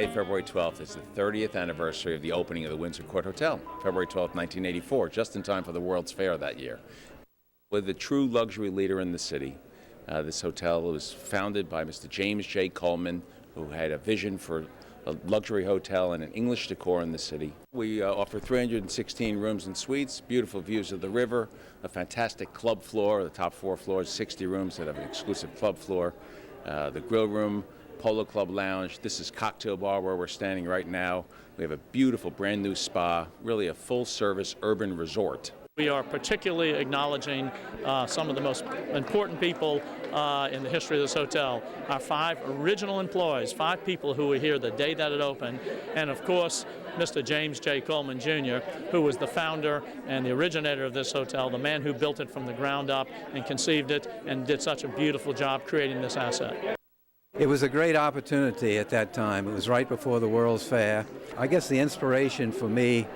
Today, February 12th, is the 30th anniversary of the opening of the Windsor Court Hotel, February 12th, 1984, just in time for the World's Fair that year. With a true luxury leader in the city, this hotel was founded by Mr. James J. Coleman, who had a vision for a luxury hotel and an English decor in the city. We offer 316 rooms and suites, beautiful views of the river, a fantastic club floor, the top 4 floors, 60 rooms that have an exclusive club floor, the grill room, Polo Club Lounge. This is Cocktail Bar where we're standing right now. We have a beautiful brand new spa, really a full-service urban resort. We are particularly acknowledging some of the most important people in the history of this hotel. Our 5 original employees, 5 people who were here the day that it opened, and of course, Mr. James J. Coleman Jr., who was the founder and the originator of this hotel, the man who built it from the ground up and conceived it and did such a beautiful job creating this asset. It was a great opportunity at that time. It was right before the World's Fair. I guess the inspiration for me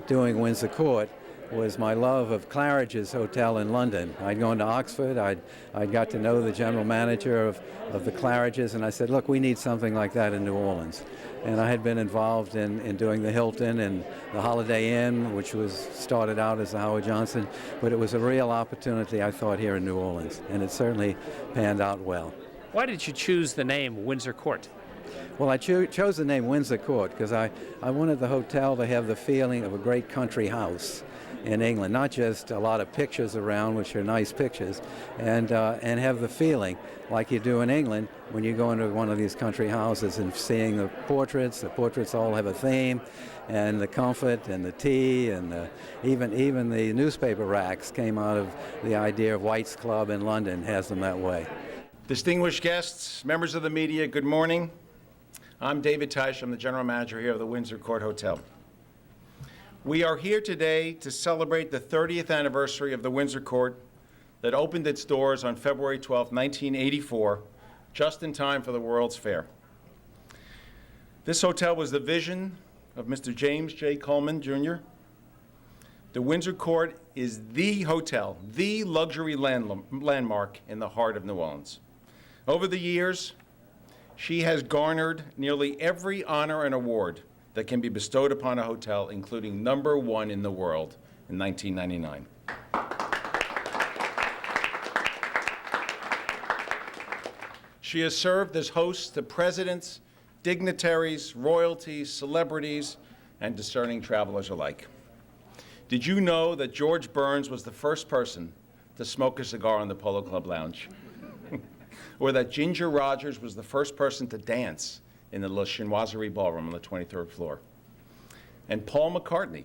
doing Windsor Court was my love of Claridge's Hotel in London. I'd gone to Oxford, I'd got to know the general manager of the Claridge's, and I said, look, we need something like that in New Orleans. And I had been involved in doing the Hilton and the Holiday Inn, which was started out as the Howard Johnson, but it was a real opportunity, I thought, here in New Orleans, and it certainly panned out well. Why did you choose the name Windsor Court? Well, I chose the name Windsor Court because I wanted the hotel to have the feeling of a great country house in England, not just a lot of pictures around, which are nice pictures, and have the feeling like you do in England when you go into one of these country houses and seeing the portraits all have a theme, and the comfort and the tea and even the newspaper racks came out of the idea of White's Club in London has them that way. Distinguished guests, members of the media, good morning. I'm David Teich. I'm the general manager here of the Windsor Court Hotel. We are here today to celebrate the 30th anniversary of the Windsor Court that opened its doors on February 12, 1984, just in time for the World's Fair. This hotel was the vision of Mr. James J. Coleman, Jr. The Windsor Court is the hotel, the luxury landmark in the heart of New Orleans. Over the years, she has garnered nearly every honor and award that can be bestowed upon a hotel, including #1 in the world in 1999. She has served as host to presidents, dignitaries, royalties, celebrities, and discerning travelers alike. Did you know that George Burns was the first person to smoke a cigar in the Polo Club Lounge? Or that Ginger Rogers was the first person to dance in the La Chinoiserie Ballroom on the 23rd floor? And Paul McCartney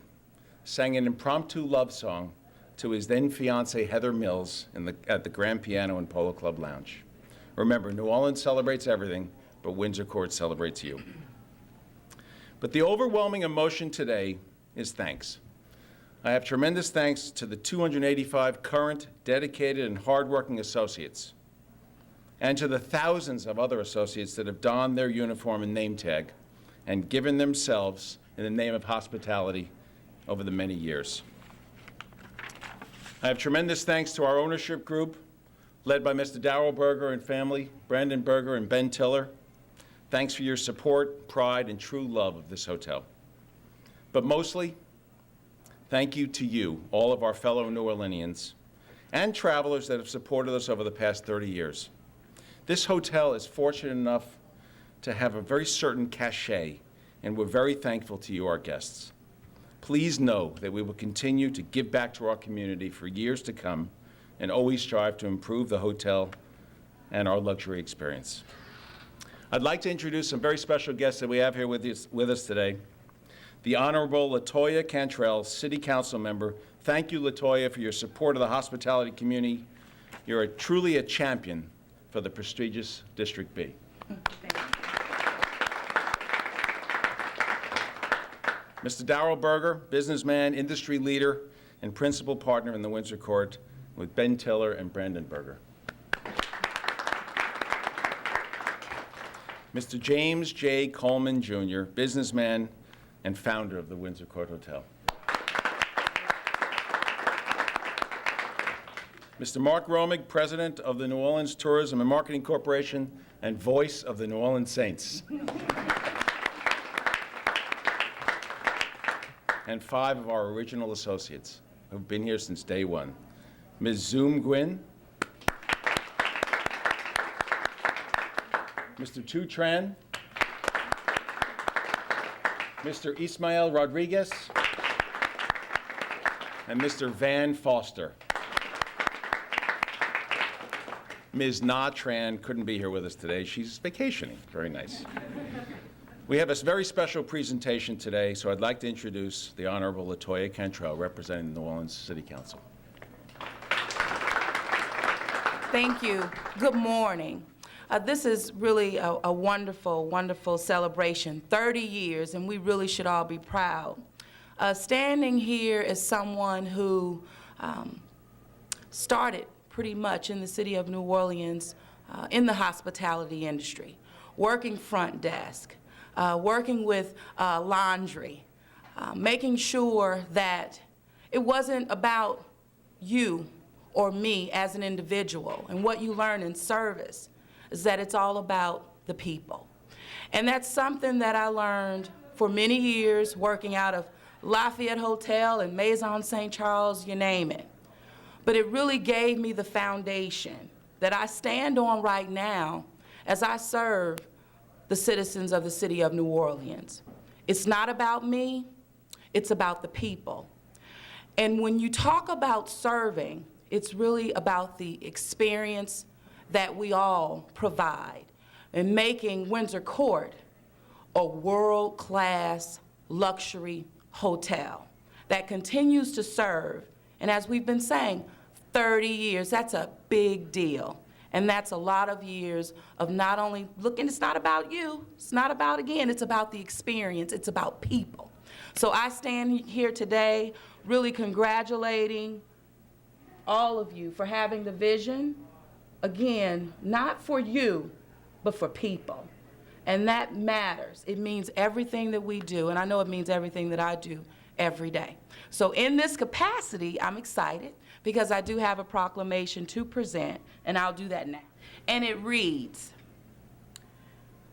sang an impromptu love song to his then-fiancée Heather Mills at the Grand Piano in Polo Club Lounge. Remember, New Orleans celebrates everything, but Windsor Court celebrates you. But the overwhelming emotion today is thanks. I have tremendous thanks to the 285 current, dedicated, and hardworking associates, and to the thousands of other associates that have donned their uniform and name tag and given themselves in the name of hospitality over the many years. I have tremendous thanks to our ownership group, led by Mr. Darrell Berger and family, Brandon Berger and Ben Tiller. Thanks for your support, pride, and true love of this hotel. But mostly, thank you to you, all of our fellow New Orleanians, and travelers that have supported us over the past 30 years. This hotel is fortunate enough to have a very certain cachet, and we're very thankful to you, our guests. Please know that we will continue to give back to our community for years to come and always strive to improve the hotel and our luxury experience. I'd like to introduce some very special guests that we have here with us today. The Honorable Latoya Cantrell, City Council member. Thank you, Latoya, for your support of the hospitality community. You're truly a champion for the prestigious District B. Mr. Darrell Berger, businessman, industry leader, and principal partner in the Windsor Court with Ben Tiller and Brandon Berger. Mr. James J. Coleman, Jr., businessman and founder of the Windsor Court Hotel. Mr. Mark Romig, president of the New Orleans Tourism and Marketing Corporation and voice of the New Orleans Saints. and 5 of our original associates who've been here since day one. Ms. Zoom Gwynn, Mr. Tu Tran, Mr. Ismael Rodriguez, and Mr. Van Foster. Ms. Na Tran couldn't be here with us today. She's vacationing. Very nice. We have a very special presentation today, so I'd like to introduce the Honorable Latoya Cantrell, representing the New Orleans City Council. Thank you. Good morning. This is really a wonderful, wonderful celebration. 30 years, and we really should all be proud. Standing here as someone who started pretty much in the city of New Orleans in the hospitality industry, working front desk, working with laundry, making sure that it wasn't about you or me as an individual. And what you learn in service is that it's all about the people. And that's something that I learned for many years working out of Lafayette Hotel and Maison St. Charles, you name it. But it really gave me the foundation that I stand on right now as I serve the citizens of the city of New Orleans. It's not about me, it's about the people. And when you talk about serving, it's really about the experience that we all provide in making Windsor Court a world-class luxury hotel that continues to serve. And as we've been saying, 30 years, that's a big deal. And that's a lot of years of not only looking, it's not about you, it's not about, again, it's about the experience, it's about people. So I stand here today really congratulating all of you for having the vision, again, not for you, but for people. And that matters. It means everything that we do, and I know it means everything that I do every day. So in this capacity, I'm excited because I do have a proclamation to present, and I'll do that now. And it reads,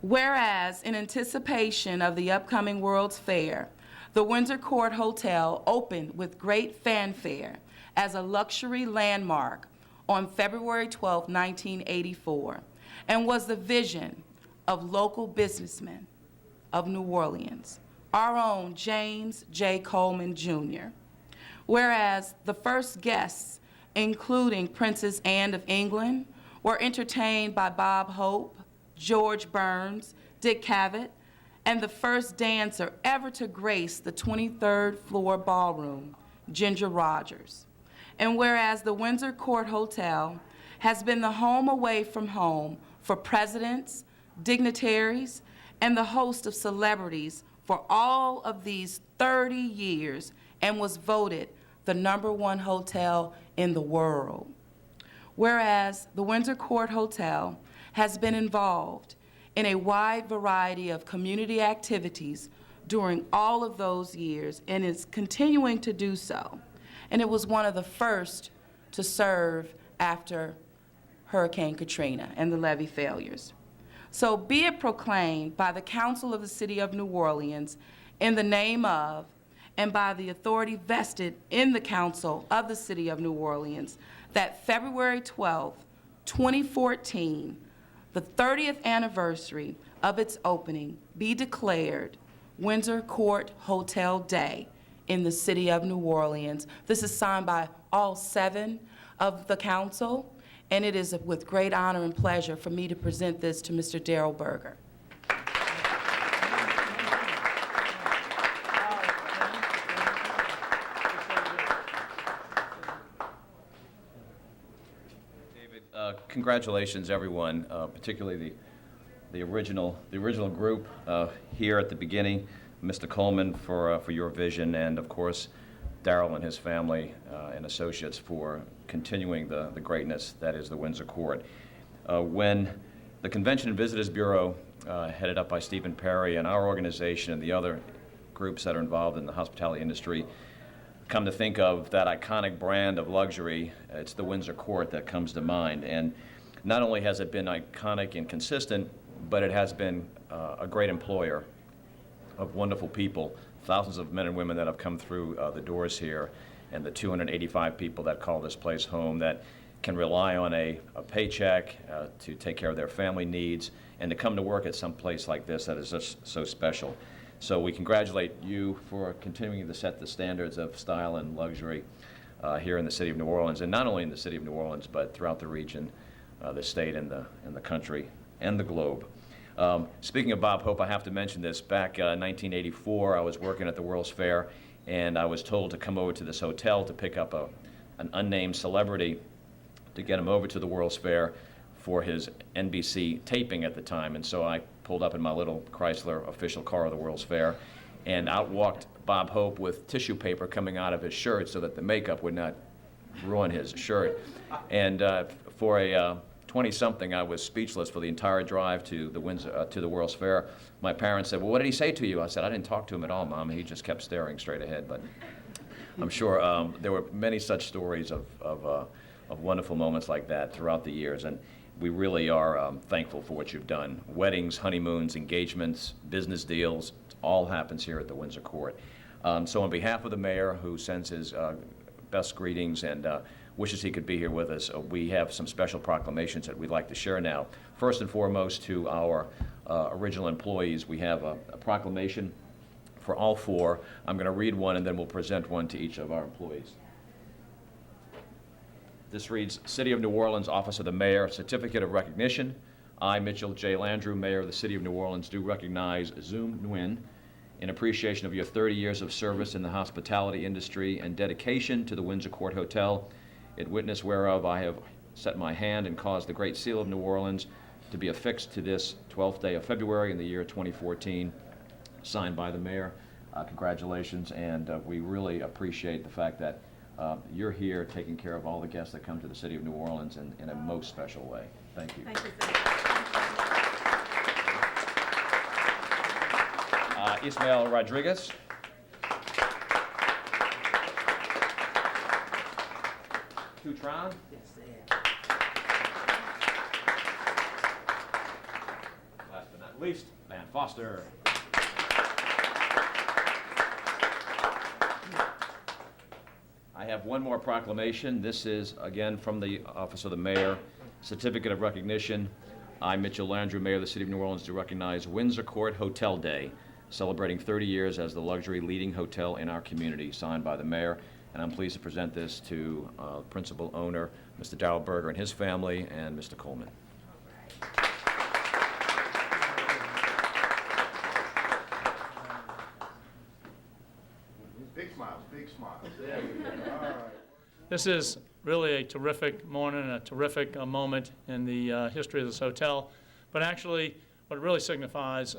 whereas in anticipation of the upcoming World's Fair, the Windsor Court Hotel opened with great fanfare as a luxury landmark on February 12, 1984, and was the vision of local businessmen of New Orleans, our own James J. Coleman, Jr. Whereas the first guests, including Princess Anne of England, were entertained by Bob Hope, George Burns, Dick Cavett, and the first dancer ever to grace the 23rd floor ballroom, Ginger Rogers. And whereas the Windsor Court Hotel has been the home away from home for presidents, dignitaries, and the host of celebrities for all of these 30 years and was voted the #1 hotel in the world. Whereas the Windsor Court Hotel has been involved in a wide variety of community activities during all of those years and is continuing to do so. And it was one of the first to serve after Hurricane Katrina and the levee failures. So be it proclaimed by the Council of the City of New Orleans in the name of and by the authority vested in the Council of the City of New Orleans that February 12, 2014, the 30th anniversary of its opening, be declared Windsor Court Hotel Day in the City of New Orleans. This is signed by all 7 of the Council, and it is with great honor and pleasure for me to present this to Mr. Darrell Berger. Congratulations, everyone, particularly the original group here at the beginning, Mr. Coleman for your vision, and of course, Darrell and his family and associates for continuing the greatness that is the Windsor Court. When the Convention and Visitors Bureau, headed up by Stephen Perry, and our organization and the other groups that are involved in the hospitality industry come to think of that iconic brand of luxury, it's the Windsor Court that comes to mind. And not only has it been iconic and consistent, but it has been a great employer of wonderful people, thousands of men and women that have come through the doors here, and the 285 people that call this place home that can rely on a paycheck to take care of their family needs and to come to work at some place like this that is just so special. So we congratulate you for continuing to set the standards of style and luxury here in the city of New Orleans, and not only in the city of New Orleans, but throughout the region, the state, and the country, and the globe. Speaking of Bob Hope, I have to mention this. Back in 1984, I was working at the World's Fair, and I was told to come over to this hotel to pick up an unnamed celebrity to get him over to the World's Fair for his NBC taping at the time. And so I pulled up in my little Chrysler official car of the World's Fair, and out walked Bob Hope with tissue paper coming out of his shirt so that the makeup would not ruin his shirt. And for a 20-something, I was speechless for the entire drive to the Windsor, to the World's Fair. My parents said, "Well, what did he say to you?" I said, "I didn't talk to him at all, Mom. He just kept staring straight ahead." But I'm sure there were many such stories of wonderful moments like that throughout the years, and we really are thankful for what you've done. Weddings, honeymoons, engagements, business deals, it all happens here at the Windsor Court. So on behalf of the mayor, who sends his best greetings and wishes he could be here with us, we have some special proclamations that we'd like to share now. First and foremost, to our original employees, we have a proclamation for all four. I'm going to read one, and then we'll present one to each of our employees. This reads, City of New Orleans, Office of the Mayor, Certificate of Recognition. I, Mitchell J. Landrieu, Mayor of the City of New Orleans, do recognize Zoom Nguyen in appreciation of your 30 years of service in the hospitality industry and dedication to the Windsor Court Hotel, in witness whereof I have set my hand and caused the Great Seal of New Orleans to be affixed to this 12th day of February in the year 2014, signed by the Mayor. Congratulations, and we really appreciate the fact that you're here taking care of all the guests that come to the City of New Orleans in a most special way. Thank you. Thank you, sir. Ismael Rodriguez. Tutron. Yes, sir. Last but not least, Van Foster. I have one more proclamation. This is, again, from the Office of the Mayor. Certificate of Recognition. I, Mitchell Landrieu, Mayor of the City of New Orleans, do recognize Windsor Court Hotel Day, celebrating 30 years as the luxury leading hotel in our community, signed by the Mayor. And I'm pleased to present this to principal owner, Mr. Darrell Berger and his family, and Mr. Coleman. Big smiles, big smiles. There we go. All right. This is really a terrific morning, a terrific moment in the history of this hotel. But actually, what it really signifies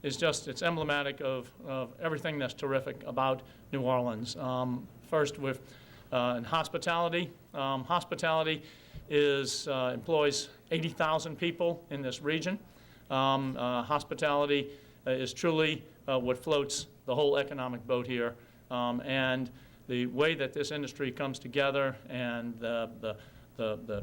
is just, it's emblematic of everything that's terrific about New Orleans. First, with in hospitality. Hospitality employs 80,000 people in this region. Hospitality is truly what floats the whole economic boat here. And the way that this industry comes together, and the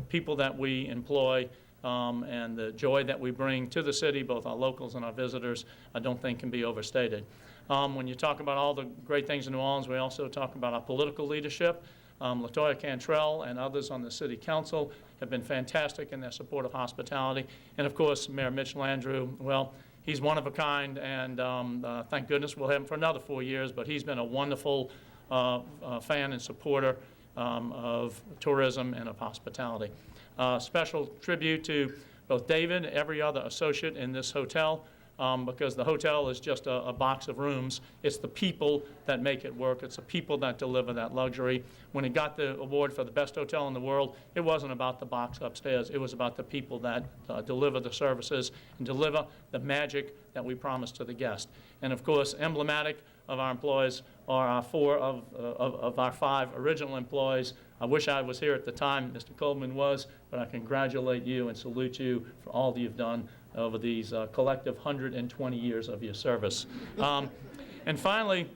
people that we employ, and the joy that we bring to the city, both our locals and our visitors, I don't think can be overstated. When you talk about all the great things in New Orleans, we also talk about our political leadership. Latoya, Cantrell, and others on the City Council have been fantastic in their support of hospitality. And of course, Mayor Mitch Landrieu, well, he's one of a kind, and thank goodness we'll have him for another 4 years, but he's been a wonderful fan and supporter of tourism and of hospitality. Special tribute to both David, every other associate in this hotel, because the hotel is just a box of rooms. It's the people that make it work. It's the people that deliver that luxury. When it got the award for the best hotel in the world, it wasn't about the box upstairs. It was about the people that deliver the services and deliver the magic that we promise to the guest. And of course, emblematic of our employees are our four of our five original employees. I wish I was here at the time Mr. Coleman was, but I congratulate you and salute you for all that you've done over these collective 120 years of your service. And finally,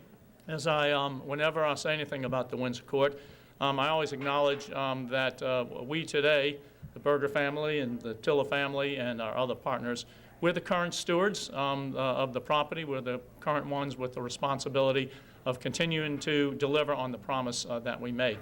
as whenever I say anything about the Windsor Court, I always acknowledge that we today, the Berger family and the Tiller family and our other partners, we're the current stewards of the property. We're the current ones with the responsibility of continuing to deliver on the promise that we make.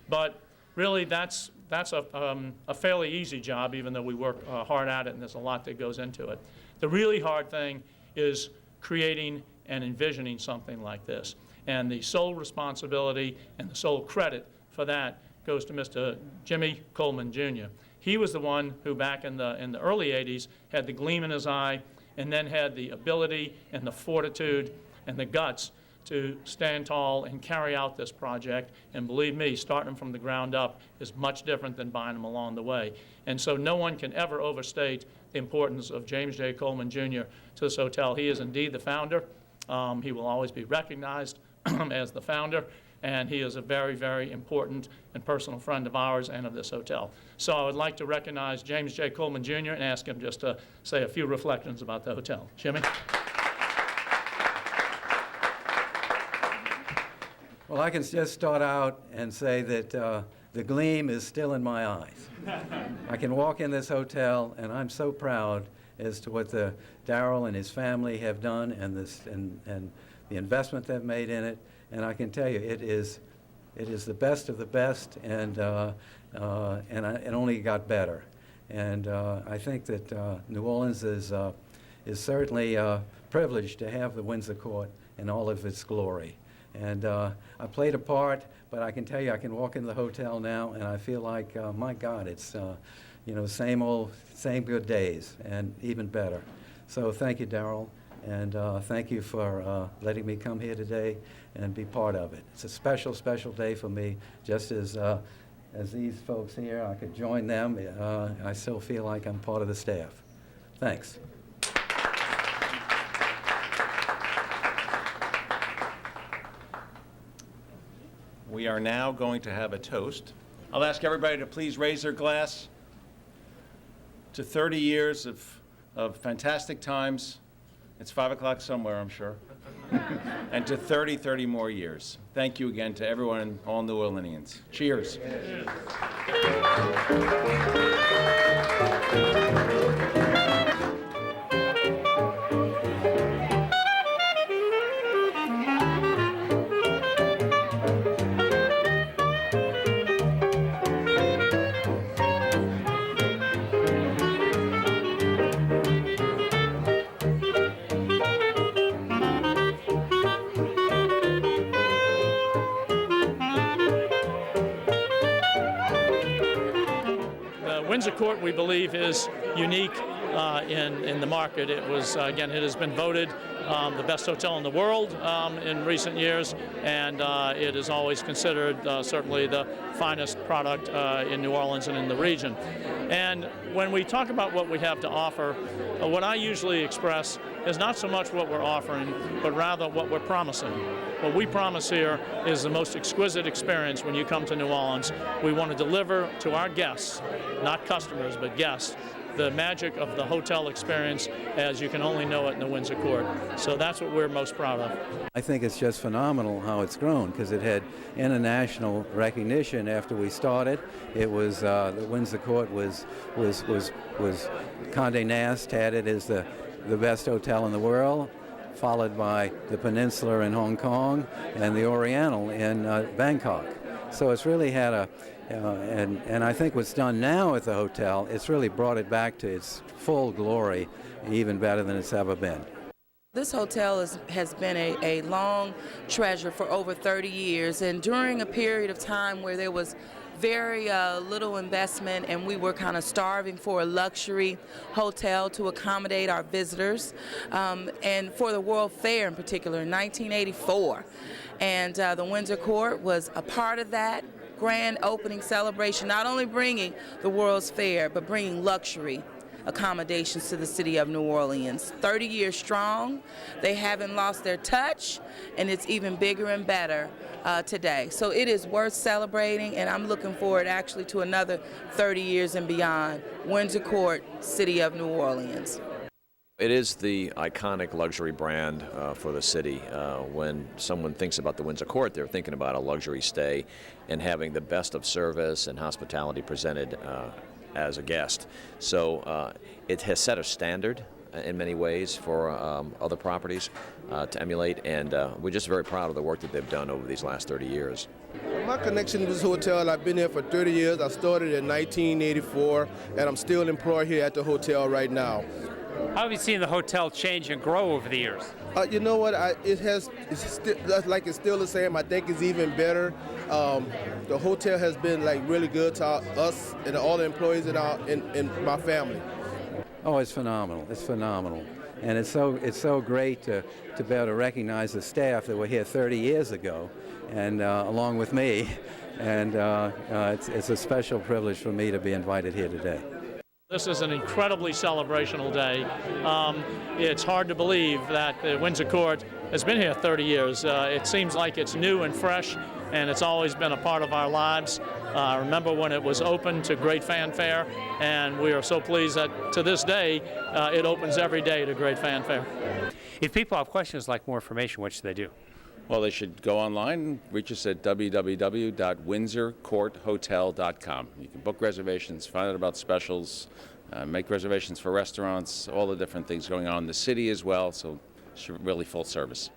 But really, that's a fairly easy job, even though we work hard at it, and there's a lot that goes into it. The really hard thing is creating and envisioning something like this. And the sole responsibility and the sole credit for that goes to Mr. Jimmy Coleman, Jr. He was the one who, back in the early 80s, had the gleam in his eye and then had the ability and the fortitude and the guts to stand tall and carry out this project. And believe me, starting them from the ground up is much different than buying them along the way. And so no one can ever overstate the importance of James J. Coleman, Jr. to this hotel. He is indeed the founder. He will always be recognized as the founder, and he is a very, very important and personal friend of ours and of this hotel. So I would like to recognize James J. Coleman, Jr. and ask him just to say a few reflections about the hotel. Jimmy? Well, I can just start out and say that the gleam is still in my eyes. I can walk in this hotel, and I'm so proud as to what Darrell and his family have done, and the investment they've made in it. And I can tell you, it is the best of the best, and it only got better. And I think that New Orleans is certainly privileged to have the Windsor Court in all of its glory. And I played a part, but I can tell you, I can walk in the hotel now, and I feel like, my God, it's same good days, and even better. So thank you, Darrell, and thank you for letting me come here today and be part of it. It's a special, special day for me, just as these folks here, I could join them. I still feel like I'm part of the staff. Thanks. We are now going to have a toast. I'll ask everybody to please raise their glass to 30 years of fantastic times. It's 5 o'clock somewhere, I'm sure. And to 30 more years. Thank you again to everyone, all New Orleanians. Cheers. Windsor Court, we believe, is unique in the market. It was, again, it has been voted the best hotel in the world in recent years, and it is always considered certainly the finest product in New Orleans and in the region. And when we talk about what we have to offer, what I usually express is not so much what we're offering, but rather what we're promising. What we promise here is the most exquisite experience when you come to New Orleans. We want to deliver to our guests, not customers, but guests, the magic of the hotel experience as you can only know it in the Windsor Court. So that's what we're most proud of. I think it's just phenomenal how it's grown, because it had international recognition after we started. It was the Windsor Court was Condé Nast had it as the best hotel in the world, followed by the Peninsula in Hong Kong and the Oriental in Bangkok. So it's really had and I think what's done now at the hotel, it's really brought it back to its full glory, even better than it's ever been. This hotel has been a long treasure for over 30 years, and during a period of time where there was very little investment and we were kind of starving for a luxury hotel to accommodate our visitors, and for the World Fair in particular in 1984. And the Windsor Court was a part of that grand opening celebration, not only bringing the World's Fair, but bringing luxury accommodations to the city of New Orleans. 30 years strong, they haven't lost their touch, and it's even bigger and better today. So it is worth celebrating, and I'm looking forward actually to another 30 years and beyond. Windsor Court, city of New Orleans. It is the iconic luxury brand for the city. When someone thinks about the Windsor Court, they're thinking about a luxury stay and having the best of service and hospitality presented as a guest. So it has set a standard in many ways for other properties to emulate, and we're just very proud of the work that they've done over these last 30 years. My connection to this hotel, I've been here for 30 years. I started in 1984, and I'm still employed here at the hotel right now. How have you seen the hotel change and grow over the years? You know what? It's still the same. I think it's even better. The hotel has been really good to us and all the employees in my family. Oh, it's phenomenal. It's phenomenal. And it's so great to be able to recognize the staff that were here 30 years ago, and along with me. And it's a special privilege for me to be invited here today. This is an incredibly celebrational day. It's hard to believe that the Windsor Court has been here 30 years. It seems like it's new and fresh, and it's always been a part of our lives. I remember when it was open to great fanfare, and we are so pleased that to this day it opens every day to great fanfare. If people have questions, like more information, what should they do? Well, they should go online, reach us at www.windsorcourthotel.com. You can book reservations, find out about specials, make reservations for restaurants, all the different things going on in the city as well, so it's really full service.